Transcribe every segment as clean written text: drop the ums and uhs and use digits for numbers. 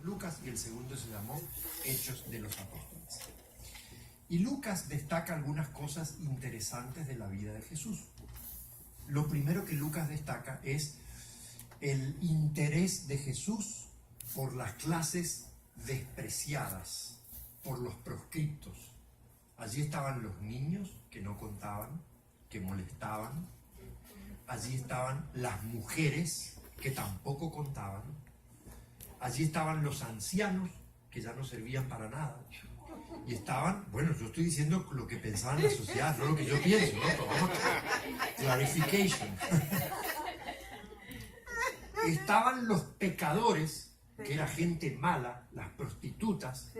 Lucas y el segundo se llamó Hechos de los Apóstoles. Y Lucas destaca algunas cosas interesantes de la vida de Jesús. Lo primero que Lucas destaca es el interés de Jesús por las clases despreciadas, por los proscriptos. Allí estaban los niños que no contaban, que molestaban. Allí estaban las mujeres que tampoco contaban. Allí estaban los ancianos que ya no servían para nada. Y estaban, bueno, yo estoy diciendo lo que pensaba en la sociedad, no lo que yo pienso, ¿no? Pero vamos a clarification. Estaban los pecadores, que era gente mala, las prostitutas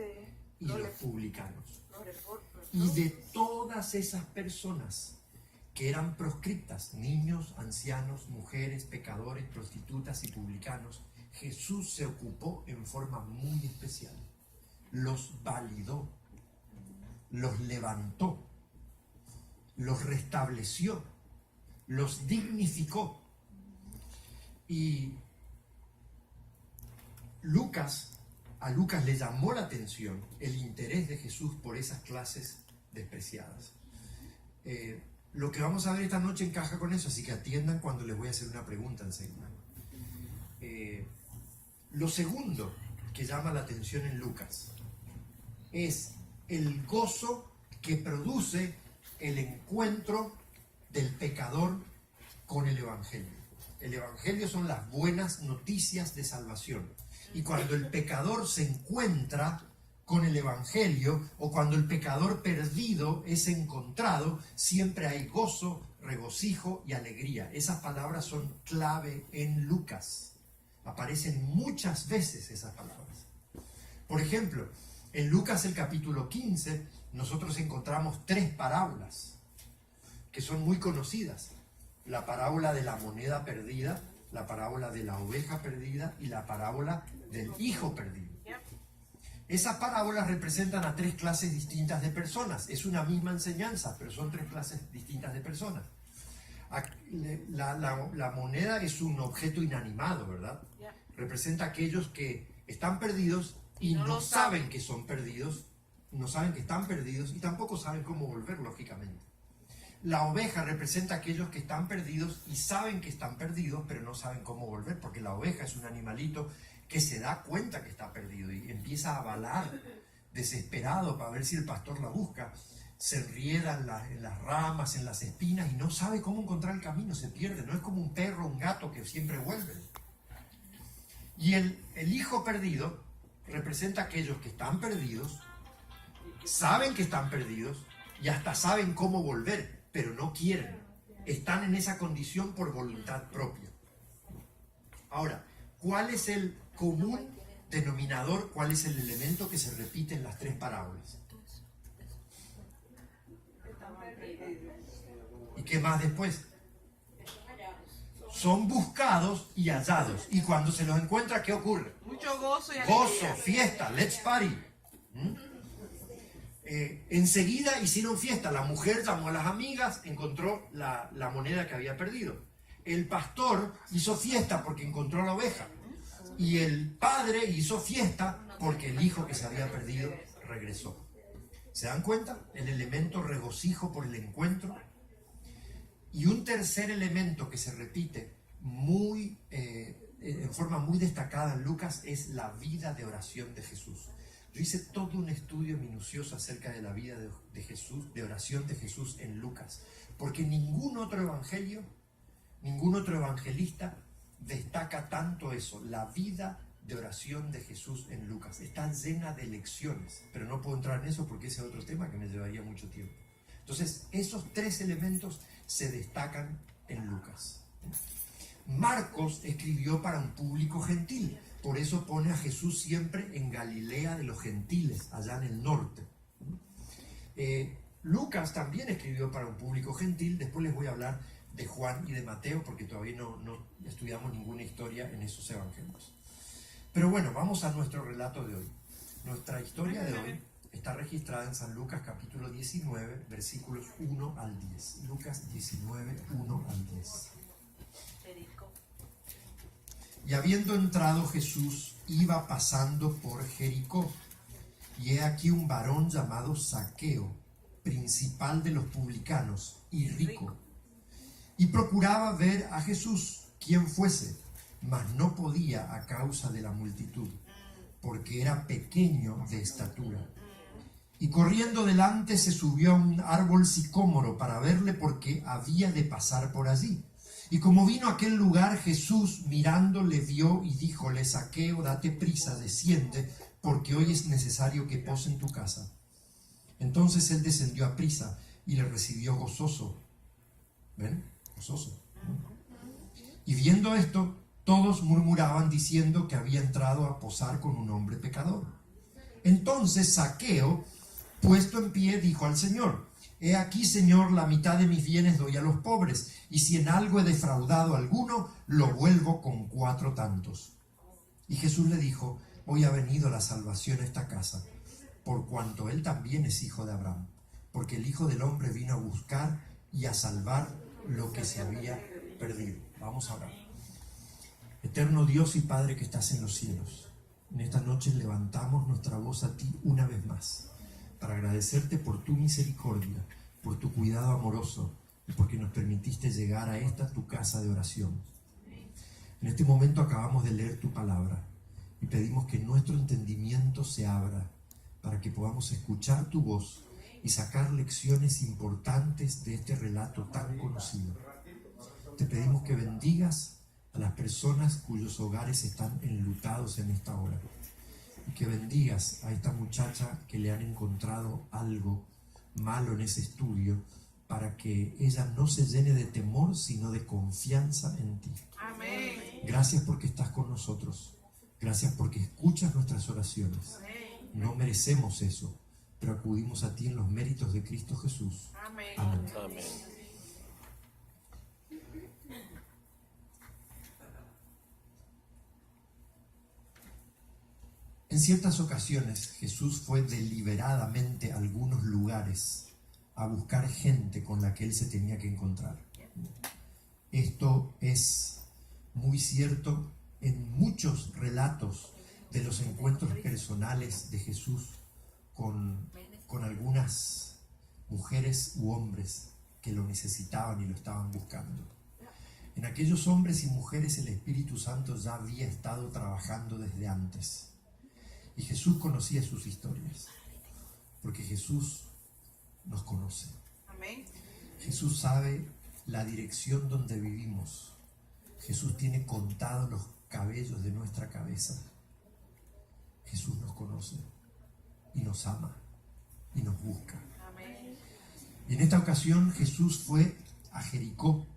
y los publicanos. Y de todas esas personas que eran proscriptas, niños, ancianos, mujeres, pecadores, prostitutas y publicanos, Jesús se ocupó en forma muy especial. Los validó, los levantó, los restableció, los dignificó. Y a Lucas le llamó la atención el interés de Jesús por esas clases despreciadas. Lo que vamos a ver esta noche encaja con eso, así que atiendan cuando les voy a hacer una pregunta enseguida. Lo segundo que llama la atención en Lucas es el gozo que produce el encuentro del pecador con el Evangelio. El Evangelio son las buenas noticias de salvación. Y cuando el pecador se encuentra con el Evangelio, o cuando el pecador perdido es encontrado, siempre hay gozo, regocijo y alegría. Esas palabras son clave en Lucas. Aparecen muchas veces esas palabras. Por ejemplo, en Lucas el capítulo 15, nosotros encontramos 3 parábolas que son muy conocidas. La parábola de la moneda perdida, la parábola de la oveja perdida y la parábola del hijo perdido. Esas parábolas representan a 3 clases distintas de personas. Es una misma enseñanza, pero son 3 clases distintas de personas. La moneda es un objeto inanimado, ¿verdad? Representa a aquellos que están perdidos y no saben que son perdidos, no saben que están perdidos y tampoco saben cómo volver, lógicamente. La oveja representa a aquellos que están perdidos y saben que están perdidos, pero no saben cómo volver, porque la oveja es un animalito que se da cuenta que está perdido y empieza a balar desesperado para ver si el pastor la busca. Se enrieda en las ramas, en las espinas y no sabe cómo encontrar el camino, se pierde. No es como un perro o un gato que siempre vuelven. Y el hijo perdido representa a aquellos que están perdidos, saben que están perdidos y hasta saben cómo volver, pero no quieren. Están en esa condición por voluntad propia. Ahora, ¿cuál es el común denominador? ¿Cuál es el elemento que se repite en las 3 parábolas? ¿Y qué más después? Son buscados y hallados. Y cuando se los encuentra, ¿qué ocurre? Mucho gozo y alegría. Gozo, fiesta, let's party. Enseguida hicieron fiesta. La mujer llamó a las amigas, encontró la moneda que había perdido. El pastor hizo fiesta porque encontró la oveja. Y el padre hizo fiesta porque el hijo que se había perdido regresó. ¿Se dan cuenta? El elemento regocijo por el encuentro. Y un tercer elemento que se repite en forma muy destacada en Lucas es la vida de oración de Jesús. Yo hice todo un estudio minucioso acerca de la vida de Jesús, de oración de Jesús en Lucas, porque ningún otro evangelio, ningún otro evangelista destaca tanto eso, la vida de oración de Jesús en Lucas. Está llena de lecciones, pero no puedo entrar en eso porque ese es otro tema que me llevaría mucho tiempo. Entonces, esos 3 elementos se destacan en Lucas. Marcos escribió para un público gentil, por eso pone a Jesús siempre en Galilea de los gentiles, allá en el norte. Lucas también escribió para un público gentil. Después les voy a hablar de Juan y de Mateo, porque todavía no estudiamos ninguna historia en esos evangelios. Pero bueno, vamos a nuestro relato de hoy. Nuestra historia de hoy está registrada en San Lucas capítulo 19, versículos 1 al 10. Lucas 19, 1 al 10. Y habiendo entrado Jesús iba pasando por Jericó, y he aquí un varón llamado Zaqueo, principal de los publicanos y rico, y procuraba ver a Jesús, quien fuese, mas no podía a causa de la multitud, porque era pequeño de estatura. Y corriendo delante se subió a un árbol sicómoro para verle, porque había de pasar por allí. Y como vino a aquel lugar, Jesús mirando le vio y díjole: Zaqueo, date prisa, desciende, porque hoy es necesario que pose en tu casa. Entonces él descendió a prisa y le recibió gozoso. ¿Ven? Gozoso. Y viendo esto, todos murmuraban diciendo que había entrado a posar con un hombre pecador. Entonces Zaqueo, puesto en pie, dijo al Señor: He aquí, Señor, la mitad de mis bienes doy a los pobres, y si en algo he defraudado a alguno, lo vuelvo con 4 tantos. Y Jesús le dijo: Hoy ha venido la salvación a esta casa, por cuanto él también es hijo de Abraham, porque el Hijo del Hombre vino a buscar y a salvar lo que se había perdido. Vamos a orar. Eterno Dios y Padre que estás en los cielos, en esta noche levantamos nuestra voz a ti una vez más, para agradecerte por tu misericordia, por tu cuidado amoroso y porque nos permitiste llegar a esta tu casa de oración. En este momento acabamos de leer tu palabra y pedimos que nuestro entendimiento se abra para que podamos escuchar tu voz y sacar lecciones importantes de este relato tan conocido. Te pedimos que bendigas a las personas cuyos hogares están enlutados en esta hora, y que bendigas a esta muchacha que le han encontrado algo malo en ese estudio, para que ella no se llene de temor, sino de confianza en ti. Amén. Gracias porque estás con nosotros. Gracias porque escuchas nuestras oraciones. No merecemos eso, pero acudimos a ti en los méritos de Cristo Jesús. Amén. Amén. Amén. En ciertas ocasiones Jesús fue deliberadamente a algunos lugares a buscar gente con la que él se tenía que encontrar. Esto es muy cierto en muchos relatos de los encuentros personales de Jesús con algunas mujeres u hombres que lo necesitaban y lo estaban buscando. En aquellos hombres y mujeres el Espíritu Santo ya había estado trabajando desde antes. Y Jesús conocía sus historias, porque Jesús nos conoce. Amén. Jesús sabe la dirección donde vivimos. Jesús tiene contados los cabellos de nuestra cabeza. Jesús nos conoce y nos ama y nos busca. Amén. Y en esta ocasión Jesús fue a Jericó,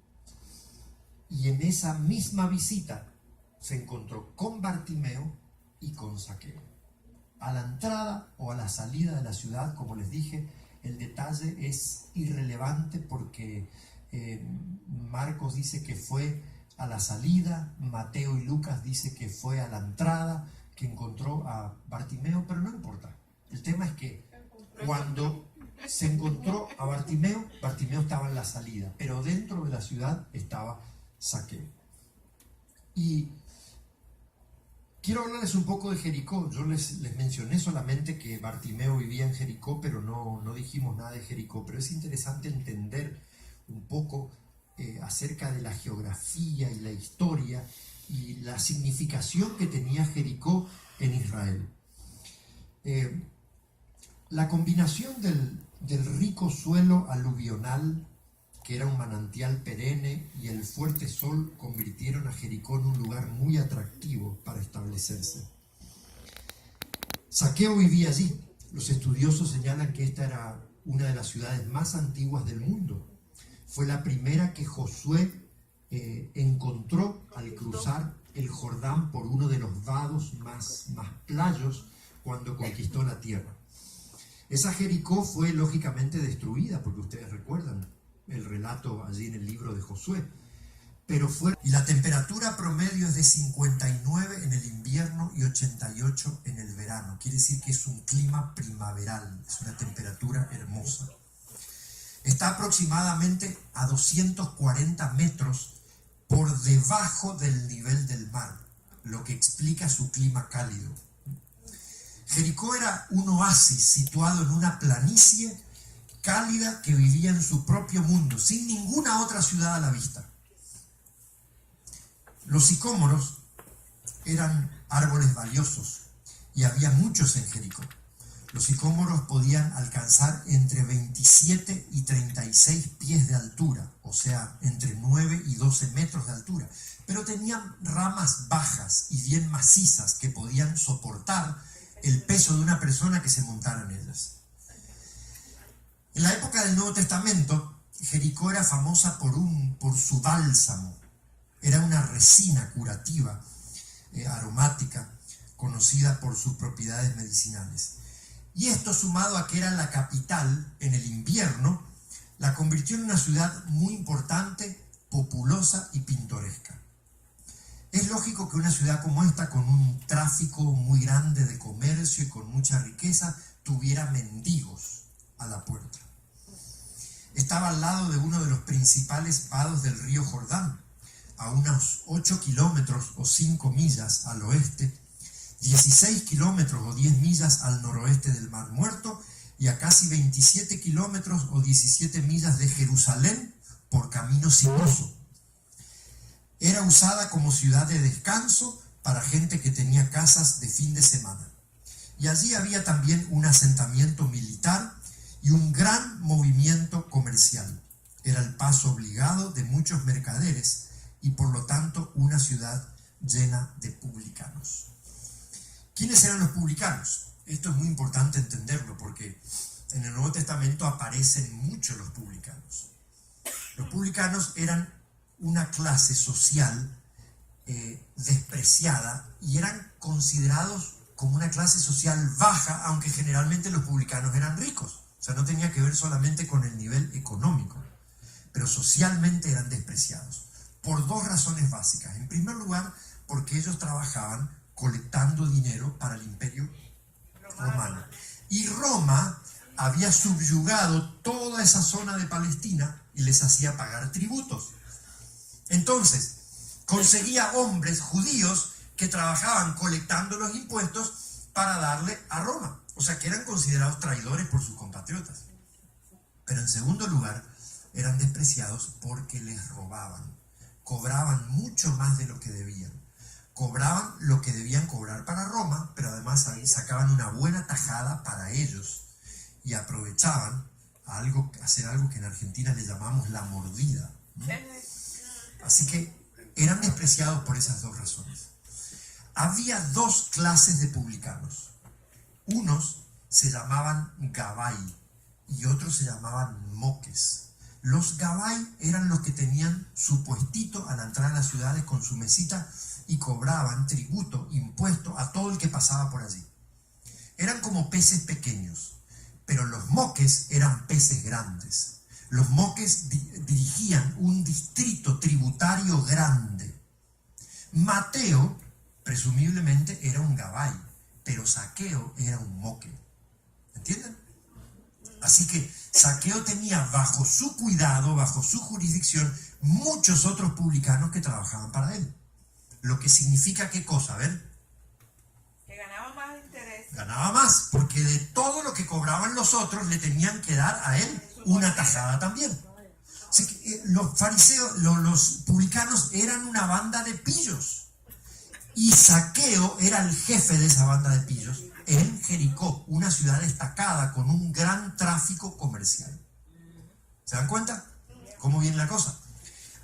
y en esa misma visita se encontró con Bartimeo y con Zaqueo. A la entrada o a la salida de la ciudad, como les dije, el detalle es irrelevante, porque Marcos dice que fue a la salida, Mateo y Lucas dice que fue a la entrada, que encontró a Bartimeo, pero no importa. El tema es que cuando se encontró a Bartimeo, Bartimeo estaba en la salida, pero dentro de la ciudad estaba Zaqueo. Y quiero hablarles un poco de Jericó. Yo les mencioné solamente que Bartimeo vivía en Jericó, pero no dijimos nada de Jericó. Pero es interesante entender un poco acerca de la geografía y la historia y la significación que tenía Jericó en Israel. La combinación del rico suelo aluvional, que era un manantial perenne, y el fuerte sol convirtieron a Jericó en un lugar muy atractivo para establecerse. Zaqueo vivía allí. Los estudiosos señalan que esta era una de las ciudades más antiguas del mundo. Fue la primera que Josué encontró al cruzar el Jordán por uno de los vados más playos cuando conquistó la tierra. Esa Jericó fue lógicamente destruida, porque ustedes recuerdan el relato allí en el libro de Josué. Y la temperatura promedio es de 59 en el invierno y 88 en el verano. Quiere decir que es un clima primaveral, es una temperatura hermosa. Está aproximadamente a 240 metros por debajo del nivel del mar. lo que explica su clima cálido. Jericó era un oasis situado en una planicie cálida que vivía en su propio mundo, sin ninguna otra ciudad a la vista. Los sicómoros eran árboles valiosos y había muchos en Jericó. Los sicómoros podían alcanzar entre 27 y 36 pies de altura, o sea, entre 9 y 12 metros de altura, pero tenían ramas bajas y bien macizas que podían soportar el peso de una persona que se montara en ellas. En la época del Nuevo Testamento, Jericó era famosa por su bálsamo. Era una resina curativa, aromática, conocida por sus propiedades medicinales. Y esto, sumado a que era la capital en el invierno, la convirtió en una ciudad muy importante, populosa y pintoresca. Es lógico que una ciudad como esta, con un tráfico muy grande de comercio y con mucha riqueza, tuviera mendigos a la puerta. Estaba al lado de uno de los principales vados del río Jordán, a unos 8 kilómetros o 5 millas al oeste, 16 kilómetros o 10 millas al noroeste del Mar Muerto y a casi 27 kilómetros o 17 millas de Jerusalén por camino sinuoso. Era usada como ciudad de descanso para gente que tenía casas de fin de semana. Y allí había también un asentamiento militar y un gran movimiento comercial. Era el paso obligado de muchos mercaderes y por lo tanto una ciudad llena de publicanos. ¿Quiénes eran los publicanos? Esto es muy importante entenderlo porque en el Nuevo Testamento aparecen mucho los publicanos. Los publicanos eran una clase social despreciada y eran considerados como una clase social baja, aunque generalmente los publicanos eran ricos. O sea, no tenía que ver solamente con el nivel económico, pero socialmente eran despreciados por dos razones básicas. En primer lugar, porque ellos trabajaban colectando dinero para el Imperio Romano. Y Roma había subyugado toda esa zona de Palestina y les hacía pagar tributos. Entonces, conseguía hombres judíos que trabajaban colectando los impuestos para darle a Roma. O sea, que eran considerados traidores por sus compatriotas. Pero en segundo lugar, eran despreciados porque les robaban. Cobraban mucho más de lo que debían. Cobraban lo que debían cobrar para Roma, pero además ahí sacaban una buena tajada para ellos y aprovechaban hacer algo que en Argentina le llamamos la mordida, ¿no? Así que eran despreciados por esas dos razones. Había dos clases de publicanos. Unos se llamaban Gabai y otros se llamaban moques. Los Gabai eran los que tenían su puestito a la entrada de las ciudades con su mesita y cobraban tributo, impuesto a todo el que pasaba por allí. Eran como peces pequeños, pero los moques eran peces grandes. Los moques dirigían un distrito tributario grande. Mateo, presumiblemente, era un Gabai, pero Zaqueo era un moque. ¿Entienden? Así que Zaqueo tenía bajo su cuidado, bajo su jurisdicción, muchos otros publicanos que trabajaban para él. Lo que significa, ¿qué cosa? A ver. Que ganaba más interés. Ganaba más, porque de todo lo que cobraban los otros le tenían que dar a él una tajada también. Así que los fariseos, los publicanos eran una banda de pillos. Y Zaqueo era el jefe de esa banda de pillos en Jericó, una ciudad destacada con un gran tráfico comercial. ¿Se dan cuenta cómo viene la cosa?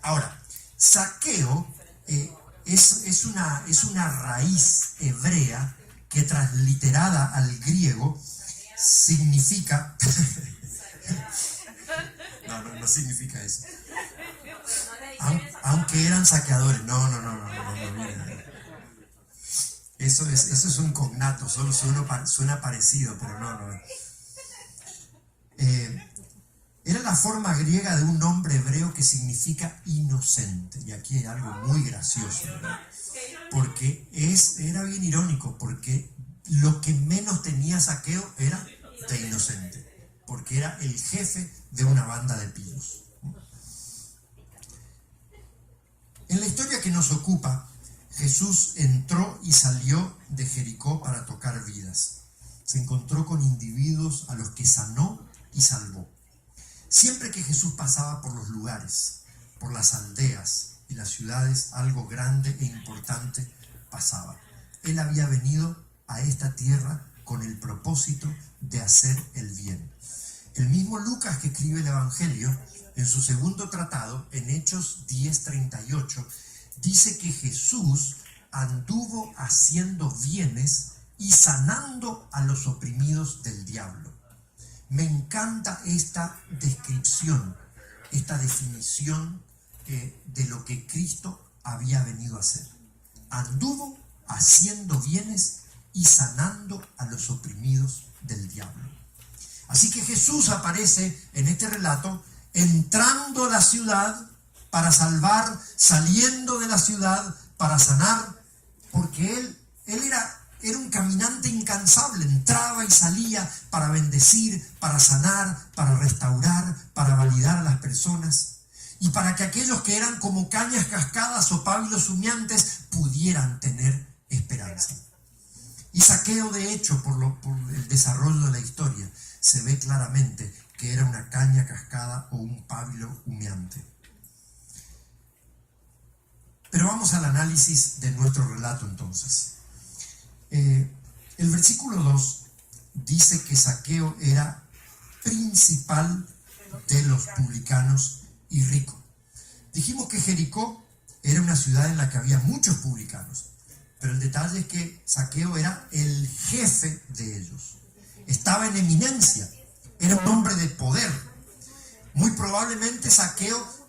Ahora, Zaqueo es una raíz hebrea que transliterada al griego significa... no significa eso. Aunque eran saqueadores. No. Eso es un cognato, solo suena parecido, pero no. Era la forma griega de un nombre hebreo que significa inocente. Y aquí hay algo muy gracioso, ¿verdad? Porque era bien irónico, porque lo que menos tenía Zaqueo era de inocente, porque era el jefe de una banda de pillos. En la historia que nos ocupa, Jesús entró y salió de Jericó para tocar vidas. Se encontró con individuos a los que sanó y salvó. Siempre que Jesús pasaba por los lugares, por las aldeas y las ciudades, algo grande e importante pasaba. Él había venido a esta tierra con el propósito de hacer el bien. El mismo Lucas, que escribe el Evangelio, en su segundo tratado, en Hechos 10:38, dice que Jesús anduvo haciendo bienes y sanando a los oprimidos del diablo. Me encanta esta descripción, esta definición de lo que Cristo había venido a hacer. Anduvo haciendo bienes y sanando a los oprimidos del diablo. Así que Jesús aparece en este relato entrando a la ciudad para salvar, saliendo de la ciudad para sanar, porque él era un caminante incansable, entraba y salía para bendecir, para sanar, para restaurar, para validar a las personas y para que aquellos que eran como cañas cascadas o pábilos humeantes pudieran tener esperanza. Y Zaqueo, de hecho, por el desarrollo de la historia, se ve claramente que era una caña cascada o un pábilo humeante. Pero vamos al análisis de nuestro relato entonces. El versículo 2 dice que Zaqueo era principal de los publicanos y rico. Dijimos que Jericó era una ciudad en la que había muchos publicanos, pero el detalle es que Zaqueo era el jefe de ellos. Estaba en eminencia, era un hombre de poder. Muy probablemente Zaqueo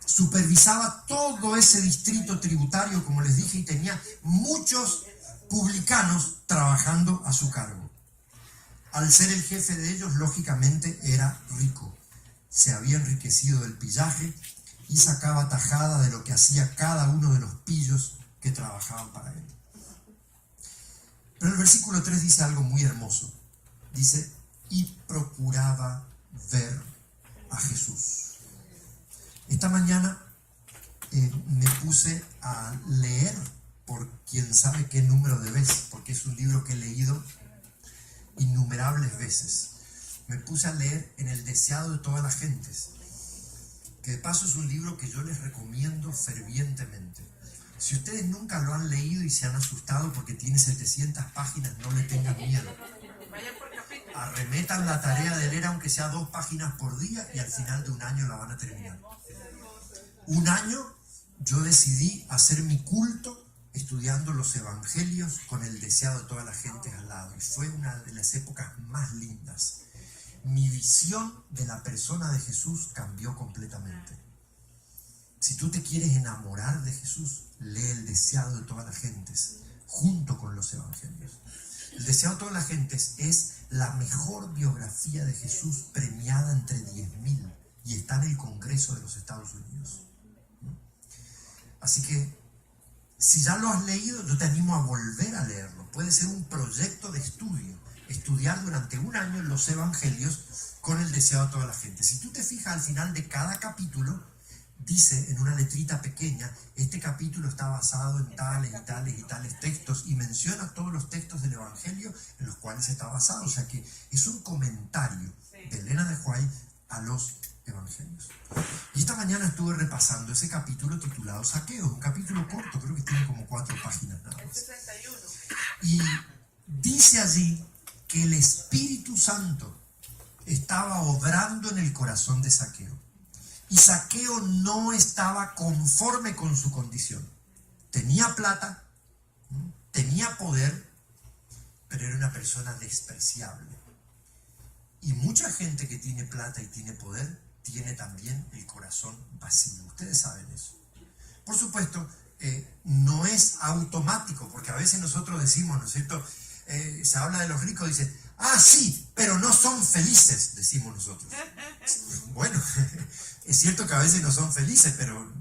supervisaba todo ese distrito tributario, como les dije, y tenía muchos publicanos trabajando a su cargo. Al ser el jefe de ellos, lógicamente era rico. Se había enriquecido del pillaje y sacaba tajada de lo que hacía cada uno de los pillos que trabajaban para él. Pero el versículo 3 dice algo muy hermoso. Dice, y procuraba ver a Jesús. Esta mañana me puse a leer por quién sabe qué número de veces, porque es un libro que he leído innumerables veces. Me puse a leer En el deseado de todas las gentes, que de paso es un libro que yo les recomiendo fervientemente. Si ustedes nunca lo han leído y se han asustado porque tiene 700 páginas, no le tengan miedo. Arremetan la tarea de leer aunque sea 2 páginas por día y al final de un año la van a terminar. Un año yo decidí hacer mi culto estudiando los evangelios con el deseado de toda la gente al lado, y fue una de las épocas más lindas. Mi visión de la persona de Jesús cambió completamente. Si tú te quieres enamorar de Jesús, lee el deseado de todas las gentes junto con los evangelios. El deseado de todas las gentes es la mejor biografía de Jesús premiada entre 10.000 y está en el Congreso de los Estados Unidos. Así que si ya lo has leído, yo te animo a volver a leerlo. Puede ser un proyecto de estudio, estudiar durante un año los evangelios con el deseado de toda la gente. Si tú te fijas al final de cada capítulo, dice en una letrita pequeña, este capítulo está basado en tales y tales y tales textos, y menciona todos los textos del evangelio en los cuales está basado. O sea que es un comentario de Elena de White a los evangelios. Y esta mañana estuve repasando ese capítulo titulado Zaqueo, un capítulo corto, creo que tiene como 4 páginas nada más. 61. Y dice allí que el Espíritu Santo estaba obrando en el corazón de Zaqueo. Y Zaqueo no estaba conforme con su condición. Tenía plata, tenía poder, pero era una persona despreciable. Y mucha gente que tiene plata y tiene poder tiene también el corazón vacío. Ustedes saben eso. Por supuesto, no es automático, porque a veces nosotros decimos, ¿no es cierto? Se habla de los ricos, dice, ah, sí, pero no son felices, decimos nosotros. Bueno, es cierto que a veces no son felices, pero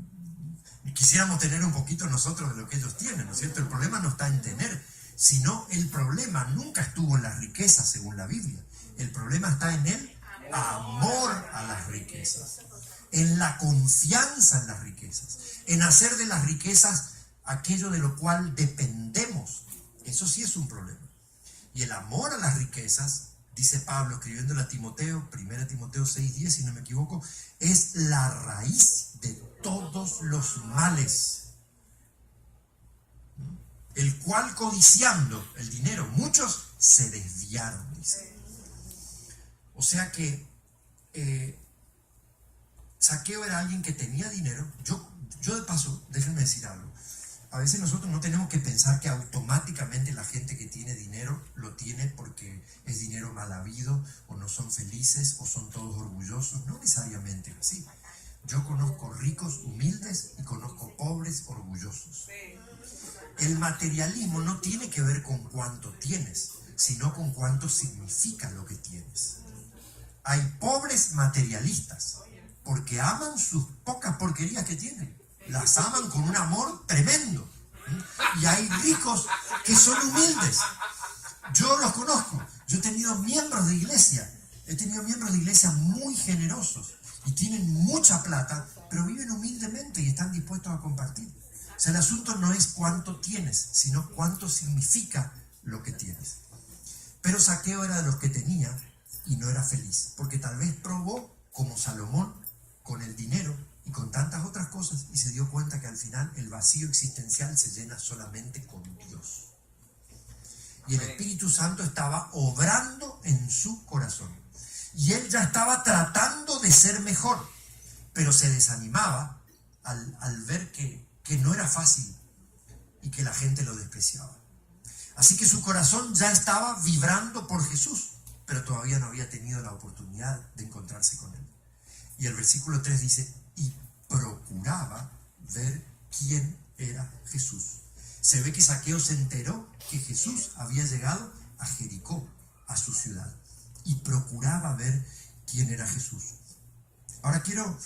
quisiéramos tener un poquito nosotros de lo que ellos tienen, ¿no es cierto? El problema no está en tener, sino el problema nunca estuvo en las riquezas, según la Biblia. El problema está en el amor a las riquezas, en la confianza en las riquezas, en hacer de las riquezas aquello de lo cual dependemos. Eso sí es un problema. Y el amor a las riquezas, dice Pablo escribiéndole a Timoteo, 1 Timoteo 6:10, si no me equivoco, es la raíz de todos los males. El cual, codiciando el dinero, muchos se desviaron, dice. O sea que Zaqueo era alguien que tenía dinero. Yo de paso, déjenme decir algo. A veces nosotros no tenemos que pensar que automáticamente la gente que tiene dinero lo tiene porque es dinero mal habido, o no son felices, o son todos orgullosos. No necesariamente es así. Yo conozco ricos humildes y conozco pobres orgullosos. El materialismo no tiene que ver con cuánto tienes, sino con cuánto significa lo que tienes. Hay pobres materialistas porque aman sus pocas porquerías que tienen. Las aman con un amor tremendo. Y hay ricos que son humildes. Yo los conozco. Yo he tenido miembros de iglesia. He tenido miembros de iglesia muy generosos y tienen mucha plata, pero viven humildemente y están dispuestos a compartir. O sea, el asunto no es cuánto tienes, sino cuánto significa lo que tienes. Pero Zaqueo era de los que tenía y no era feliz, porque tal vez probó, como Salomón, con el dinero y con tantas otras cosas, y se dio cuenta que al final el vacío existencial se llena solamente con Dios. Y el Espíritu Santo estaba obrando en su corazón. Y él ya estaba tratando de ser mejor, pero se desanimaba al ver que no era fácil y que la gente lo despreciaba. Así que su corazón ya estaba vibrando por Jesús, pero todavía no había tenido la oportunidad de encontrarse con él. Y el versículo 3 dice, y procuraba ver quién era Jesús. Se ve que Zaqueo se enteró que Jesús había llegado a Jericó, a su ciudad, y procuraba ver quién era Jesús. Ahora quiero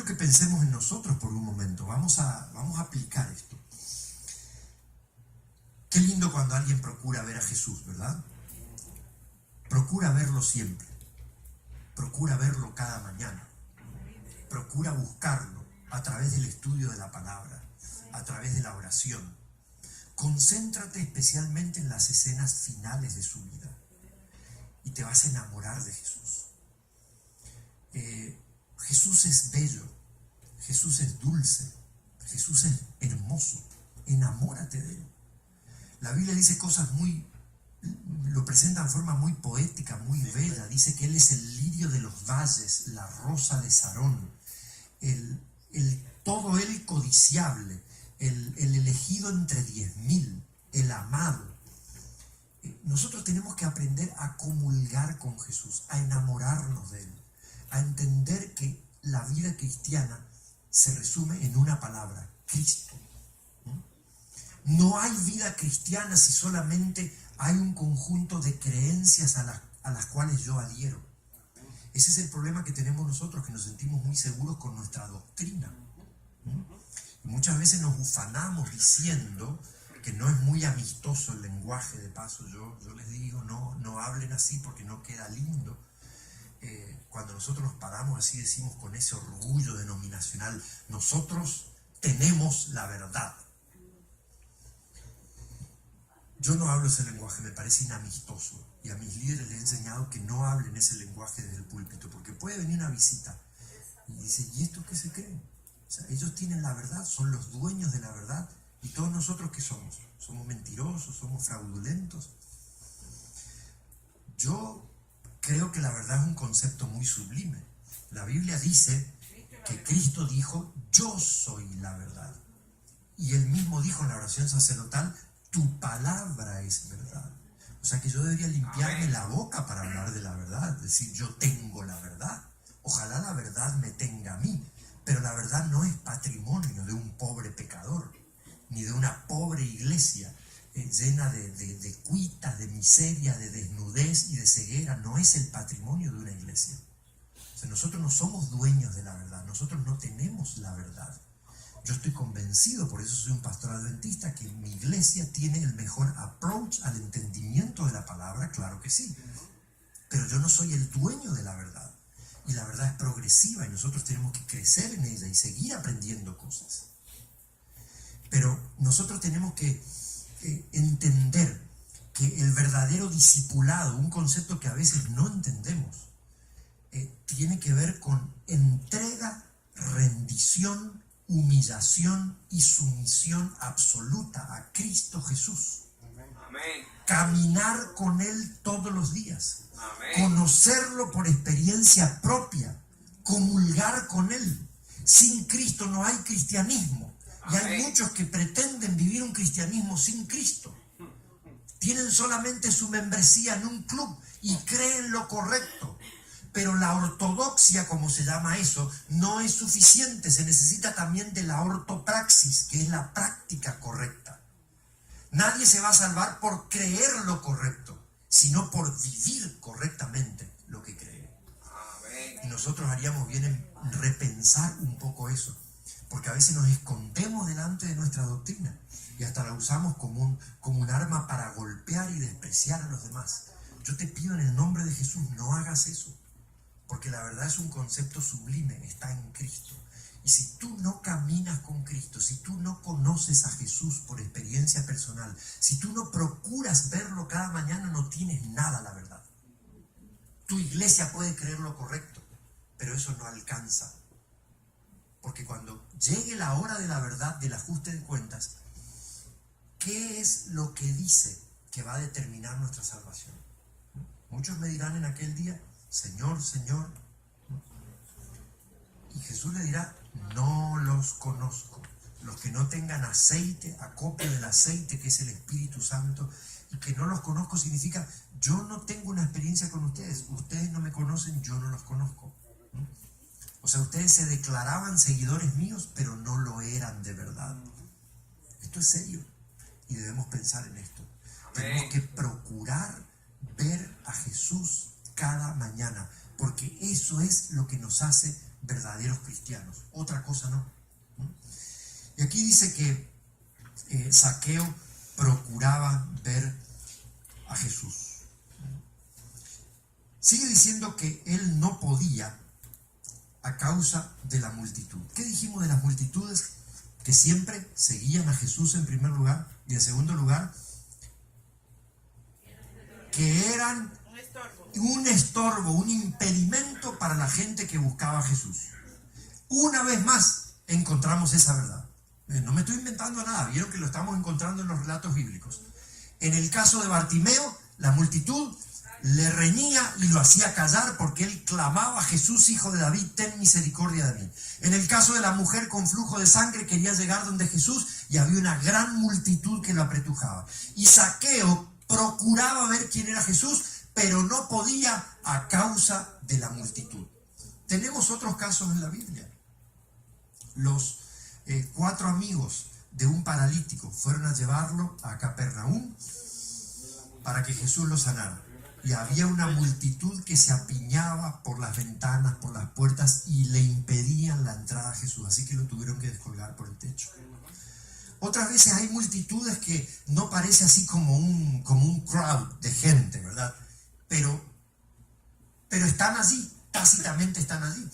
que pensemos en nosotros por un momento. Vamos a aplicar esto. Qué lindo cuando alguien procura ver a Jesús, ¿verdad? Procura verlo siempre. Procura verlo cada mañana. Procura buscarlo a través del estudio de la palabra, a través de la oración. Concéntrate especialmente en las escenas finales de su vida y te vas a enamorar de Jesús. Jesús es bello, Jesús es dulce, Jesús es hermoso. Enamórate de él. La Biblia dice cosas lo presenta en forma muy poética, muy bella. Dice que él es el lirio de los valles, la rosa de Sarón, todo él codiciable, el elegido entre 10.000, el amado. Nosotros tenemos que aprender a comulgar con Jesús, a enamorarnos de él, a entender que la vida cristiana se resume en una palabra: Cristo. No hay vida cristiana si solamente hay un conjunto de creencias a las cuales yo adhiero. Ese es el problema que tenemos nosotros, que nos sentimos muy seguros con nuestra doctrina. Y muchas veces nos ufanamos diciendo que no es muy amistoso el lenguaje. De paso, yo les digo, no hablen así porque no queda lindo. Cuando nosotros nos paramos así, decimos con ese orgullo denominacional: nosotros tenemos la verdad. Yo no hablo ese lenguaje, me parece inamistoso. Y a mis líderes les he enseñado que no hablen ese lenguaje desde el púlpito, porque puede venir una visita y dice: ¿y estos qué se creen? O sea, ellos tienen la verdad, son los dueños de la verdad. ¿Y todos nosotros qué somos? ¿Somos mentirosos? ¿Somos fraudulentos? Yo creo que la verdad es un concepto muy sublime. La Biblia dice que Cristo dijo: yo soy la verdad. Y él mismo dijo en la oración sacerdotal: tu palabra es verdad. O sea que yo debería limpiarme la boca para hablar de la verdad, decir: yo tengo la verdad. Ojalá la verdad me tenga a mí, pero la verdad no es patrimonio de un pobre pecador, ni de una pobre iglesia llena de cuitas, de miseria, de desnudez y de ceguera. No es el patrimonio de una iglesia. O sea, nosotros no somos dueños de la verdad, nosotros no tenemos la verdad. Yo estoy convencido, por eso soy un pastor adventista, que mi iglesia tiene el mejor approach al entendimiento de la palabra, claro que sí. Pero yo no soy el dueño de la verdad. Y la verdad es progresiva y nosotros tenemos que crecer en ella y seguir aprendiendo cosas. Pero nosotros tenemos que entender que el verdadero discipulado, un concepto que a veces no entendemos, tiene que ver con entrega, rendición, humillación y sumisión absoluta a Cristo Jesús. Amén. Caminar con Él todos los días. Amén. Conocerlo por experiencia propia. Comulgar con Él. Sin Cristo no hay cristianismo. Y hay Amén. muchos que pretenden vivir un cristianismo sin Cristo. Tienen solamente su membresía en un club y creen lo correcto. Pero la ortodoxia, como se llama eso, no es suficiente. Se necesita también de la ortopraxis, que es la práctica correcta. Nadie se va a salvar por creer lo correcto, sino por vivir correctamente lo que cree. Amén. Y nosotros haríamos bien en repensar un poco eso, porque a veces nos escondemos delante de nuestra doctrina y hasta la usamos como un arma para golpear y despreciar a los demás. Yo te pido en el nombre de Jesús, no hagas eso. Porque la verdad es un concepto sublime, está en Cristo. Y si tú no caminas con Cristo, si tú no conoces a Jesús por experiencia personal, si tú no procuras verlo cada mañana, no tienes nada, la verdad. Tu iglesia puede creer lo correcto, pero eso no alcanza. Porque cuando llegue la hora de la verdad, del ajuste de cuentas, ¿qué es lo que dice que va a determinar nuestra salvación? Muchos me dirán en aquel día, Señor, Señor. Y Jesús le dirá, no los conozco. Los que no tengan aceite, acopio del aceite que es el Espíritu Santo, y que no los conozco significa, yo no tengo una experiencia con ustedes. Ustedes no me conocen, yo no los conozco. O sea, ustedes se declaraban seguidores míos, pero no lo eran de verdad. Esto es serio y debemos pensar en esto. Tenemos que procurar ver a Jesús cada mañana, porque eso es lo que nos hace verdaderos cristianos, otra cosa no. Y aquí dice que Zaqueo procuraba ver a Jesús. Sigue diciendo que él no podía a causa de la multitud. ¿Qué dijimos de las multitudes? Que siempre seguían a Jesús en primer lugar, y en segundo lugar, que eran un estorbo, un impedimento para la gente que buscaba a Jesús. Una vez más encontramos esa verdad. No me estoy inventando nada, vieron que lo estamos encontrando en los relatos bíblicos. En el caso de Bartimeo, la multitud le reñía y lo hacía callar porque él clamaba a Jesús, hijo de David, ten misericordia de mí. En el caso de la mujer con flujo de sangre, quería llegar donde Jesús y había una gran multitud que lo apretujaba. Y Zaqueo procuraba ver quién era Jesús, pero no podía a causa de la multitud. Tenemos otros casos en la Biblia. Los 4 amigos de un paralítico fueron a llevarlo a Capernaum para que Jesús lo sanara. Y había una multitud que se apiñaba por las ventanas, por las puertas y le impedían la entrada a Jesús. Así que lo tuvieron que descolgar por el techo. Otras veces hay multitudes que no parece así como un crowd de gente, ¿verdad? Pero están allí, tácitamente están allí.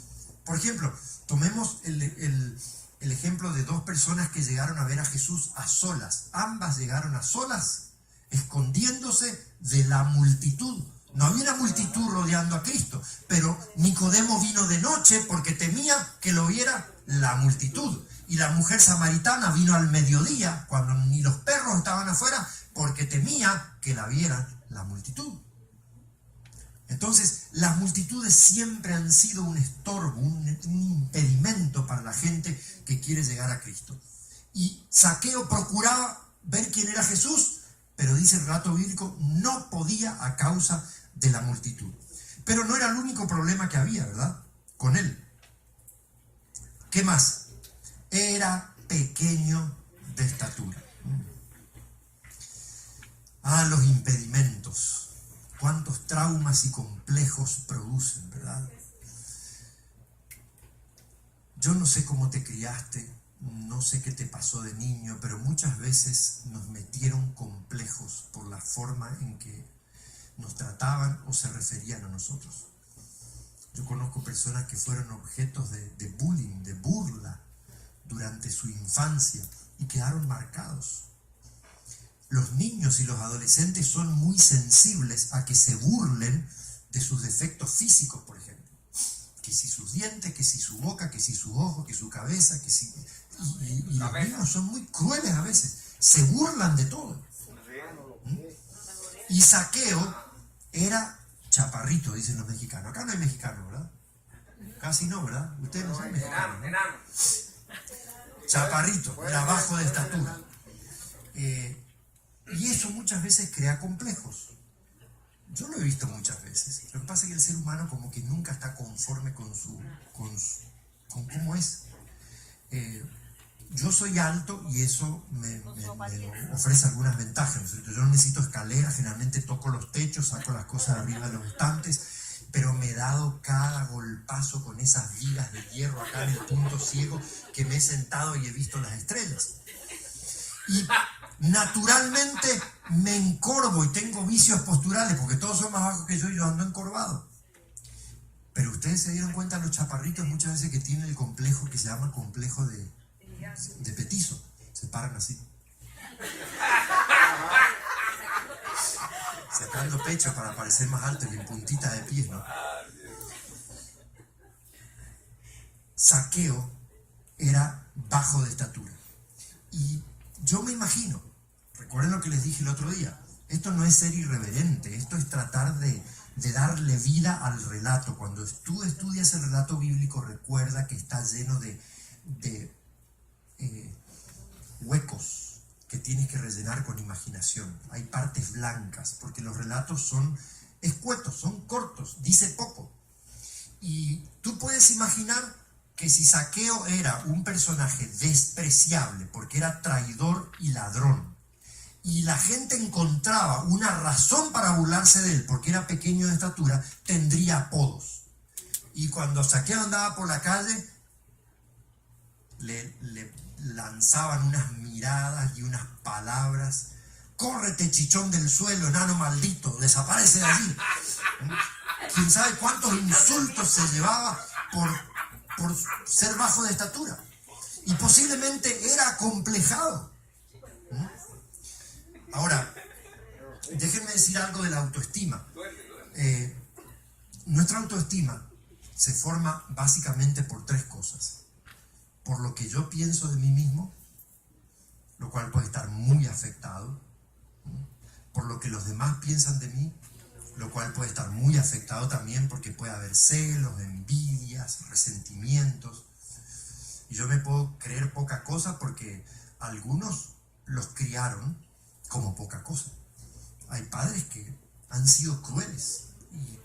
Por ejemplo, tomemos el ejemplo de 2 personas que llegaron a ver a Jesús a solas. Ambas llegaron a solas, escondiéndose de la multitud. No había una multitud rodeando a Cristo, pero Nicodemo vino de noche porque temía que lo viera la multitud. Y la mujer samaritana vino al mediodía, cuando ni los perros estaban afuera, porque temía que la viera la multitud. Entonces, las multitudes siempre han sido un estorbo, un impedimento para la gente que quiere llegar a Cristo. Y Zaqueo procuraba ver quién era Jesús, pero dice el relato bíblico, no podía a causa de la multitud. Pero no era el único problema que había, ¿verdad? Con él. ¿Qué más? Era pequeño de estatura. Los impedimentos. Cuántos traumas y complejos producen, ¿verdad? Yo no sé cómo te criaste, no sé qué te pasó de niño, pero muchas veces nos metieron complejos por la forma en que nos trataban o se referían a nosotros. Yo conozco personas que fueron objetos de bullying, de burla durante su infancia, y quedaron marcados. Los niños y los adolescentes son muy sensibles a que se burlen de sus defectos físicos, por ejemplo. Que si sus dientes, que si su boca, que si sus ojos, que su cabeza, que si... Y los niños son muy crueles a veces. Se burlan de todo. Y Zaqueo era chaparrito, dicen los mexicanos. Acá no hay mexicanos, ¿verdad? Casi no, ¿verdad? Ustedes no son mexicanos, ¿no? Chaparrito, era bajo de estatura. Y eso muchas veces crea complejos. Yo lo he visto muchas veces. Lo que pasa es que el ser humano como que nunca está conforme con cómo es. Yo soy alto y eso me ofrece algunas ventajas, ¿no es cierto? Yo no necesito escaleras, generalmente toco los techos, saco las cosas de arriba de los estantes, pero me he dado cada golpazo con esas vigas de hierro acá en el punto ciego que me he sentado y he visto las estrellas. Y naturalmente me encorvo y tengo vicios posturales porque todos son más bajos que yo y yo ando encorvado. Pero ustedes se dieron cuenta, los chaparritos muchas veces que tienen el complejo que se llama complejo de petizo. Se paran así, sacando pecho para parecer más alto y en puntita de pies, ¿no? Zaqueo era bajo de estatura. Y yo me imagino, recuerden lo que les dije el otro día, esto no es ser irreverente, esto es tratar de darle vida al relato. Cuando tú estudias el relato bíblico, recuerda que está lleno de huecos que tienes que rellenar con imaginación. Hay partes blancas, porque los relatos son escuetos, son cortos, dice poco. Y tú puedes imaginar que si Zaqueo era un personaje despreciable, porque era traidor y ladrón, y la gente encontraba una razón para burlarse de él, porque era pequeño de estatura, tendría apodos. Y cuando Zaqueo andaba por la calle, le lanzaban unas miradas y unas palabras. Córrete, chichón del suelo, enano maldito, desaparece de allí. Quién sabe cuántos insultos se llevaba por ser bajo de estatura. Y posiblemente era acomplejado. Ahora, déjenme decir algo de la autoestima. Nuestra autoestima se forma básicamente por tres cosas. Por lo que yo pienso de mí mismo, lo cual puede estar muy afectado. Por lo que los demás piensan de mí, lo cual puede estar muy afectado también porque puede haber celos, envidias, resentimientos. Y yo me puedo creer poca cosa porque algunos los criaron como poca cosa. Hay padres que han sido crueles y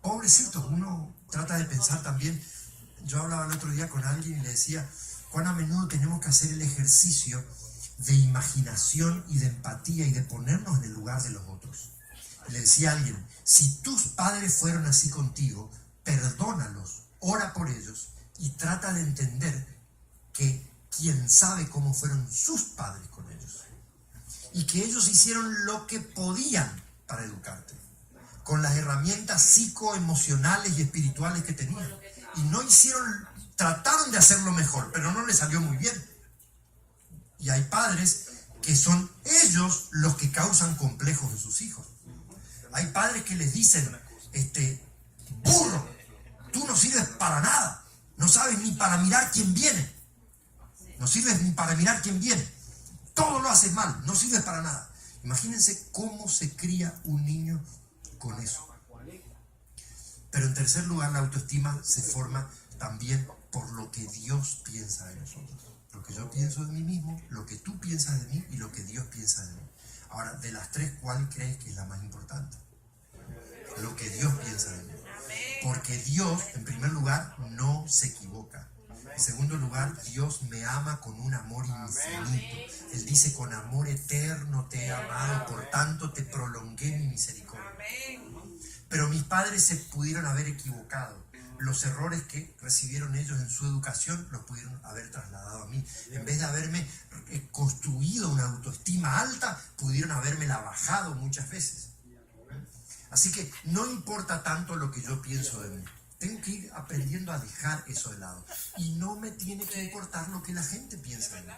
pobrecitos. Uno trata de pensar también. Yo hablaba el otro día con alguien y le decía cuán a menudo tenemos que hacer el ejercicio de imaginación y de empatía y de ponernos en el lugar de los otros. Le decía a alguien, si tus padres fueron así contigo, perdónalos, ora por ellos y trata de entender que quién sabe cómo fueron sus padres con ellos. Y que ellos hicieron lo que podían para educarte, con las herramientas psicoemocionales y espirituales que tenían. Y no hicieron, trataron de hacerlo mejor, pero no les salió muy bien. Y hay padres que son ellos los que causan complejos en sus hijos. Hay padres que les dicen, burro, tú no sirves para nada, no sabes ni para mirar quién viene, no sirves ni para mirar quién viene, todo lo haces mal, no sirves para nada. Imagínense cómo se cría un niño con eso. Pero en tercer lugar, la autoestima se forma también por lo que Dios piensa de nosotros. Lo que yo pienso de mí mismo, lo que tú piensas de mí y lo que Dios piensa de mí. Ahora, de las tres, ¿cuál crees que es la más importante? Lo que Dios piensa de mí. Porque Dios, en primer lugar, no se equivoca. En segundo lugar, Dios me ama con un amor infinito. Él dice, con amor eterno te he amado, por tanto te prolongué mi misericordia. Pero mis padres se pudieron haber equivocado. Los errores que recibieron ellos en su educación los pudieron haber trasladado a mí. En vez de haberme construido una autoestima alta, pudieron habérmela bajado muchas veces. Así que no importa tanto lo que yo pienso de mí. Tengo que ir aprendiendo a dejar eso de lado. Y no me tiene que importar lo que la gente piensa de mí.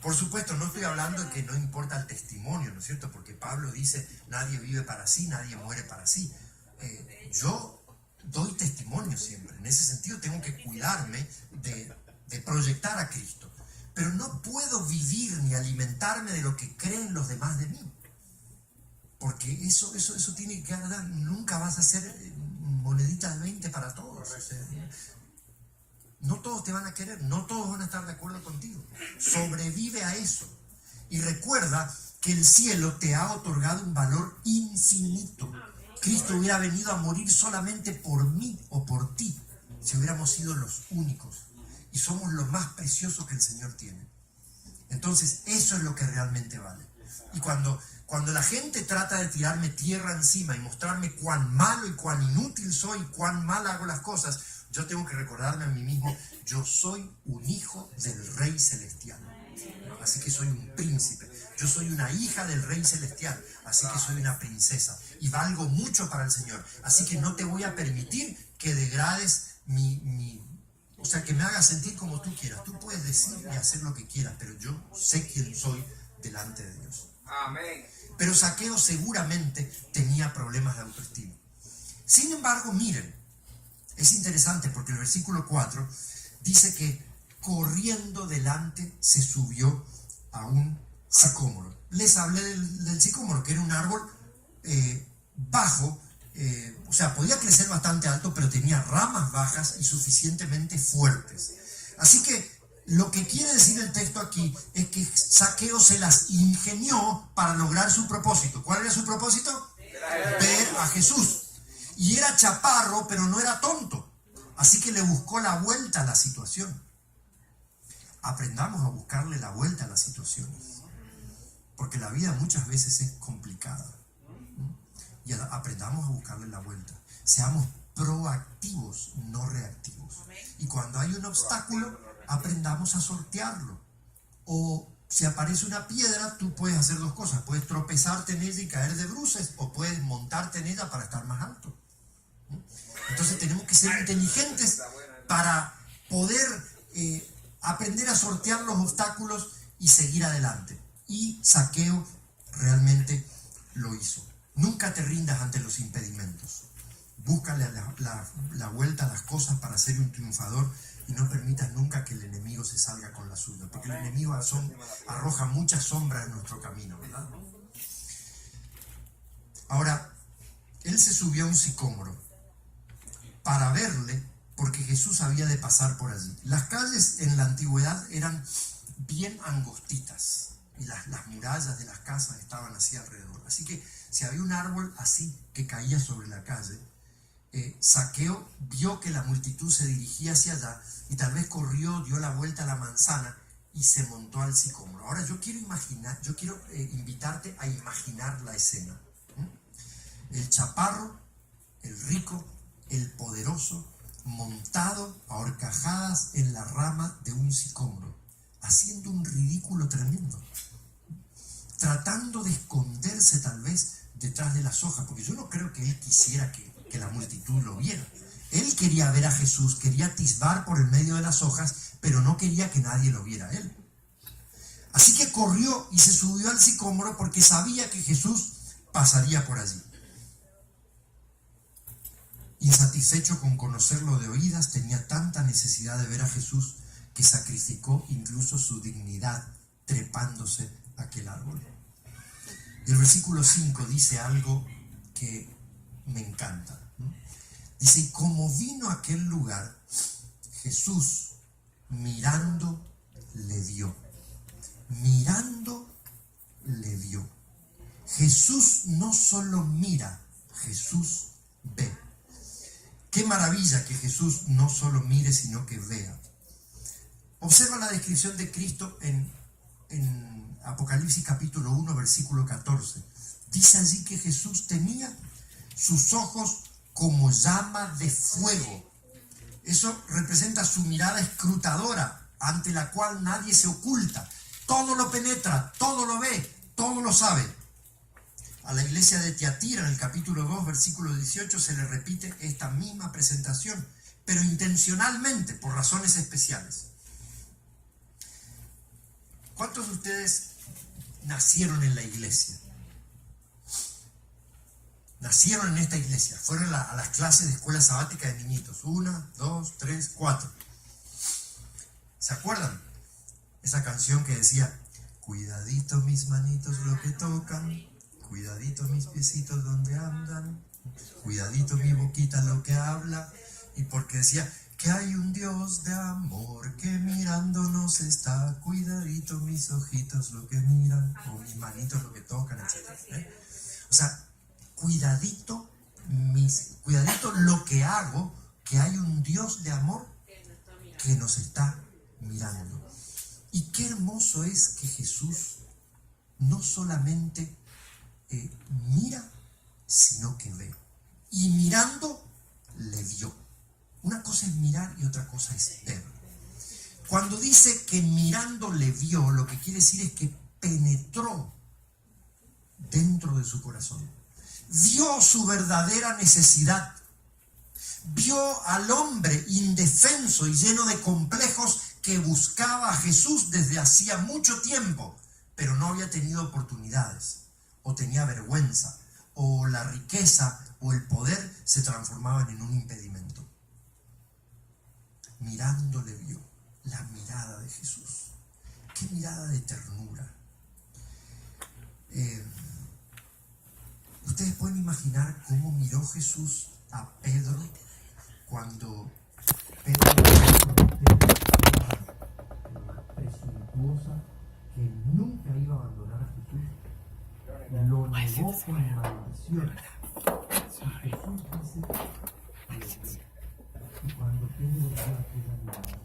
Por supuesto, no estoy hablando de que no importa el testimonio, ¿no es cierto? Porque Pablo dice, nadie vive para sí, nadie muere para sí. Yo doy testimonio siempre. En ese sentido tengo que cuidarme de proyectar a Cristo. Pero no puedo vivir ni alimentarme de lo que creen los demás de mí. Porque eso tiene que quedar, nunca vas a ser monedita de 20 para todos. O sea, no todos te van a querer, no todos van a estar de acuerdo contigo. Sobrevive a eso. Y recuerda que el cielo te ha otorgado un valor infinito. Cristo hubiera venido a morir solamente por mí o por ti, si hubiéramos sido los únicos. Y somos lo más precioso que el Señor tiene. Entonces, eso es lo que realmente vale. Y cuando la gente trata de tirarme tierra encima y mostrarme cuán malo y cuán inútil soy, cuán mal hago las cosas, yo tengo que recordarme a mí mismo, yo soy un hijo del Rey Celestial. Así que soy un príncipe. Yo soy una hija del Rey Celestial. Así que soy una princesa. Y valgo mucho para el Señor. Así que no te voy a permitir que degrades o sea, que me hagas sentir como tú quieras. Tú puedes decir y hacer lo que quieras, pero yo sé quién soy delante de Dios. Amén. Pero Zaqueo seguramente tenía problemas de autoestima. Sin embargo, miren, es interesante porque el versículo 4 dice que corriendo delante se subió a un sicómoro. Les hablé del sicómoro, que era un árbol bajo, o sea, podía crecer bastante alto, pero tenía ramas bajas y suficientemente fuertes. Así que lo que quiere decir el texto aquí es que Zaqueo se las ingenió para lograr su propósito. ¿Cuál era su propósito? Ver a Jesús. Y era chaparro, pero no era tonto. Así que le buscó la vuelta a la situación. Aprendamos a buscarle la vuelta a las situaciones. Porque la vida muchas veces es complicada. Y aprendamos a buscarle la vuelta. Seamos proactivos, no reactivos. Y cuando hay un obstáculo, aprendamos a sortearlo. O si aparece una piedra, tú puedes hacer dos cosas. Puedes tropezarte en ella y caer de bruces, o puedes montarte en ella para estar más alto. Entonces tenemos que ser inteligentes para poder aprender a sortear los obstáculos y seguir adelante. Y Zaqueo realmente lo hizo. Nunca te rindas ante los impedimentos. Búscale la vuelta a las cosas para ser un triunfador y no permitas nunca que el enemigo se salga con la suya, porque el enemigo arroja muchas sombras en nuestro camino, ¿verdad? Ahora, él se subió a un sicómoro para verle, porque Jesús había de pasar por allí. Las calles en la antigüedad eran bien angostitas y las murallas de las casas estaban así alrededor. Así que si había un árbol así que caía sobre la calle, Zaqueo vio que la multitud se dirigía hacia allá y tal vez corrió, dio la vuelta a la manzana y se montó al sicómoro. Ahora yo quiero invitarte a imaginar la escena. El chaparro, el rico, el poderoso, montado a horcajadas en la rama de un sicómoro, haciendo un ridículo tremendo, tratando de esconderse tal vez detrás de las hojas, porque yo no creo que él quisiera que la multitud lo viera. Él quería ver a Jesús, quería atisbar por el medio de las hojas, pero no quería que nadie lo viera a él. Así que corrió y se subió al sicómoro porque sabía que Jesús pasaría por allí. Insatisfecho con conocerlo de oídas, tenía tanta necesidad de ver a Jesús que sacrificó incluso su dignidad trepándose a aquel árbol. Y el versículo 5 dice algo que me encanta. Dice, y como vino a aquel lugar, Jesús mirando le vio. Mirando le vio. Jesús no solo mira, Jesús ve. Qué maravilla que Jesús no solo mire, sino que vea. Observa la descripción de Cristo en Apocalipsis capítulo 1, versículo 14. Dice allí que Jesús tenía sus ojos como llama de fuego. Eso representa su mirada escrutadora, ante la cual nadie se oculta. Todo lo penetra, todo lo ve, todo lo sabe. A la iglesia de Tiatira, en el capítulo 2, versículo 18, se le repite esta misma presentación, pero intencionalmente, por razones especiales. ¿Cuántos de ustedes nacieron en la iglesia? Nacieron en esta iglesia. Fueron a las clases de escuela sabática de niñitos. 1, 2, 3, 4. ¿Se acuerdan? Esa canción que decía: cuidadito mis manitos lo que tocan, cuidadito mis piecitos donde andan, cuidadito mi boquita lo que habla. Y porque decía que hay un Dios de amor que mirándonos está, cuidadito mis ojitos lo que miran, o mis manitos lo que tocan, etc. O sea, cuidadito lo que hago, que hay un Dios de amor que nos está mirando. Y qué hermoso es que Jesús no solamente mira, sino que ve. Y mirando, le vio. Una cosa es mirar y otra cosa es ver. Cuando dice que mirando le vio, lo que quiere decir es que penetró dentro de su corazón. Vio su verdadera necesidad. Vio al hombre indefenso y lleno de complejos que buscaba a Jesús desde hacía mucho tiempo, pero no había tenido oportunidades, o tenía vergüenza, o la riqueza o el poder se transformaban en un impedimento. Mirándole vio, la mirada de Jesús. Qué mirada de ternura. Ustedes pueden imaginar cómo miró Jesús a Pedro cuando Pedro, presuntuosa, que nunca iba a abandonar a Jesús, lo negó con maldición. Y Jesús dice, y cuando Pedro vio aquella mirada,